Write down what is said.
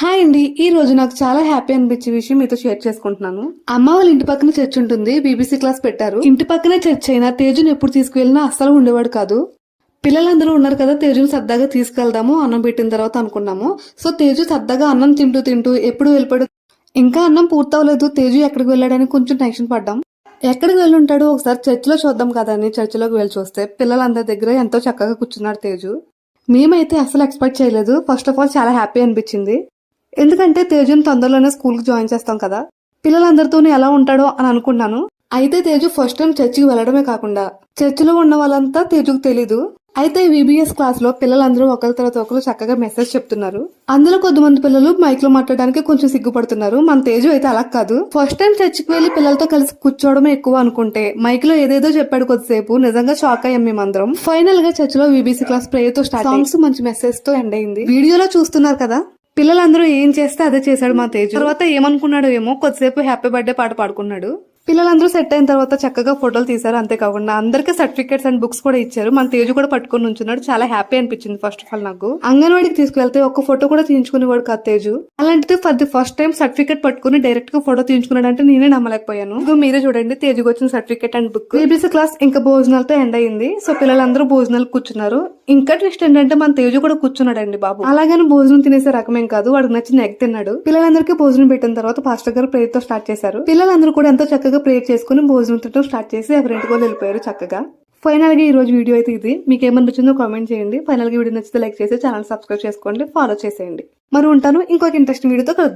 Hi అండి, ఈ రోజు నాకు చాలా హ్యాపీ అనిపించే విషయం మీతో షేర్ చేసుకుంటున్నాను. అమ్మ వాళ్ళ ఇంటి పక్కన చర్చ్ ఉంటుంది. బీబీసీ క్లాస్ పెట్టారు. ఇంటి పక్కనే చర్చ్ అయినా తేజుని ఎప్పుడు తీసుకువెళ్ళినా అస్సలు ఉండేవాడు కాదు. పిల్లలందరూ ఉన్నారు కదా, తేజుని సరదాగా తీసుకెళ్దాము అన్నం పెట్టిన తర్వాత అనుకున్నాము. సో తేజు సరదాగా అన్నం తింటూ తింటూ ఎప్పుడు వెళ్ళిపోయాడు. ఇంకా అన్నం పూర్తవలేదు, తేజు ఎక్కడికి వెళ్ళాడని కొంచెం టెన్షన్ పడ్డాం. ఎక్కడికి వెళ్ళి ఉంటాడు, ఒకసారి చర్చిలో చూద్దాం కదా అని చర్చిలోకి వెళ్ళి చూస్తే పిల్లలందరి దగ్గర ఎంతో చక్కగా కూర్చున్నాడు తేజు. మేమైతే అసలు ఎక్స్పెక్ట్ చేయలేదు. ఫస్ట్ ఆఫ్ ఆల్ చాలా హ్యాపీ అనిపించింది. ఎందుకంటే తేజుని తొందరలోనే స్కూల్ కి జాయిన్ చేస్తాం కదా, పిల్లలందరితోనే ఎలా ఉంటాడో అని అనుకున్నాను. అయితే తేజు ఫస్ట్ టైం చర్చికి వెళ్లడమే కాకుండా చర్చిలో ఉన్న వాళ్ళంతా తేజుకు తెలీదు. అయితే విబిఎస్ క్లాస్ లో పిల్లలందరూ ఒకరి తర్వాత ఒకరు చక్కగా మెసేజ్ చెప్తున్నారు. అందులో కొద్దిమంది పిల్లలు మైక్ లో మాట్లాడడానికి కొంచెం సిగ్గుపడుతున్నారు. మన తేజు అయితే అలా కాదు. ఫస్ట్ టైం చర్చికి వెళ్లి పిల్లలతో కలిసి కూర్చోవడమే ఎక్కువ అనుకుంటే మైక్ లో ఏదేదో చెప్పాడు కొద్దిసేపు. నిజంగా షాక్ అయ్యాం మేమందరం. ఫైనల్ గా చర్చిలో విబిసి క్లాస్ ప్రేయర్ తో స్టార్ట్, సాంగ్స్ మంచి మెసేజ్ తో ఎండ్ అయింది. వీడియోలో చూస్తున్నారు కదా, పిల్లలందరూ ఏం చేస్తే అదే చేశాడు మా తేజు. తర్వాత ఏమనుకున్నాడు ఏమో, కొద్దిసేపు హ్యాపీ బర్త్డే పాట పాడుకున్నాడు. పిల్లలందరూ సెట్ అయిన తర్వాత చక్కగా ఫోటోలు తీశారు. అంతేకాకుండా అందరికీ సర్టిఫికేట్స్ అండ్ బుక్స్ కూడా ఇచ్చారు. మన తేజు కూడా పట్టుకొని ఉంచున్నాడు. చాలా హ్యాపీ అనిపించింది. ఫస్ట్ ఆఫ్ ఆల్ నాకు అంగన్వాడికి తీసుకువెళ్తే ఒక్క ఫోటో కూడా తీయించుకునేవాడు కాదు తేజు. అలాంటిది for the first time certificate పట్టుకుని డైరెక్ట్ గా ఫోటో తీయించుకున్నాడు అంటే నేనే నమ్మలేకపోయాను. ఇక మీరే చూడండి, తేజుకు వచ్చిన certificate and book. BBC class ఇంకా భోజనాలతో ఎండ్ అయింది. సో పిల్లలందరూ భోజనాలు కూర్చున్నారు. ఇంకా ట్విస్ట్ ఏంటంటే మన తేజు కూడా కూర్చున్నాడండి బాబు. అలాగని భోజనం తినేసే రకమేం కాదు, వాడికి నచ్చిన ఎగ్ తిన్నాడు. పిల్లలందరికీ భోజనం పెట్టిన తర్వాత పాస్టర్ గారు ప్రేయర్ తో స్టార్ట్ చేశారు. పిల్లలందరూ కూడా ఎంతో చక్కగా ప్రేయర్ చేసుకుని భోజనం తినడం స్టార్ట్ చేసి ఎవరింటికి వాళ్ళు వెళ్ళిపోయారు చక్కగా. ఫైనల్ గా ఈ రోజు వీడియో అయితే ఇది. మీకు ఏమనిపించిందో కామెంట్ చేయండి. ఫైనల్ గా వీడియో నచ్చితే లైక్ చేసి ఛానల్ సబ్స్క్రైబ్ చేసుకోండి, ఫాలో చేసేయండి. మరి ఉంటాను ఇంకొక ఇంట్రెస్టింగ్ వీడియోతో కలుద్దాం.